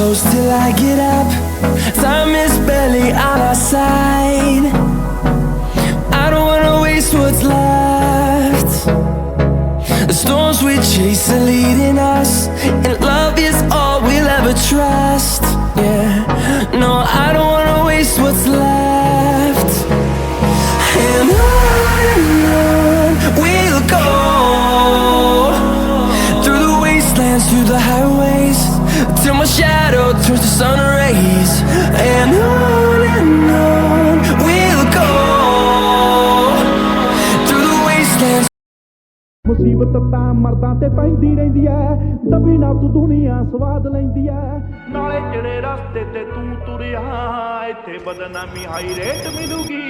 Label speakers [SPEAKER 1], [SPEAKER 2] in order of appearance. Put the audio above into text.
[SPEAKER 1] close till I get up. Time is barely on our side. I don't wanna waste what's left. The storms we chase are leading us, and love is all we'll ever trust. Yeah, no, I don't wanna waste what's left. And on we'll go, through the wastelands, through the highways, till my shadow turns to sun rays. And on we'll go, through the wastelands.
[SPEAKER 2] ਮੁਸੀਬਤ ਤਾਂ ਮਰਦਾਂ ਤੇ ਪੈਂਦੀ ਰਹਿੰਦੀ ਐ, ਦਬੀ ਨਾਲ ਤੂੰ ਦੁਨੀਆ ਸਵਾਦ ਲੈਂਦੀ ਐ। ਨਾਲੇ ਜਿਹੜੇ ਰਸਤੇ ਤੇ ਤੂੰ ਤੁਰਿਆ, ਇੱਥੇ ਬਦਨਾਮੀ ਹਾਈ ਰੇਟ ਮਿਲੂਗੀ।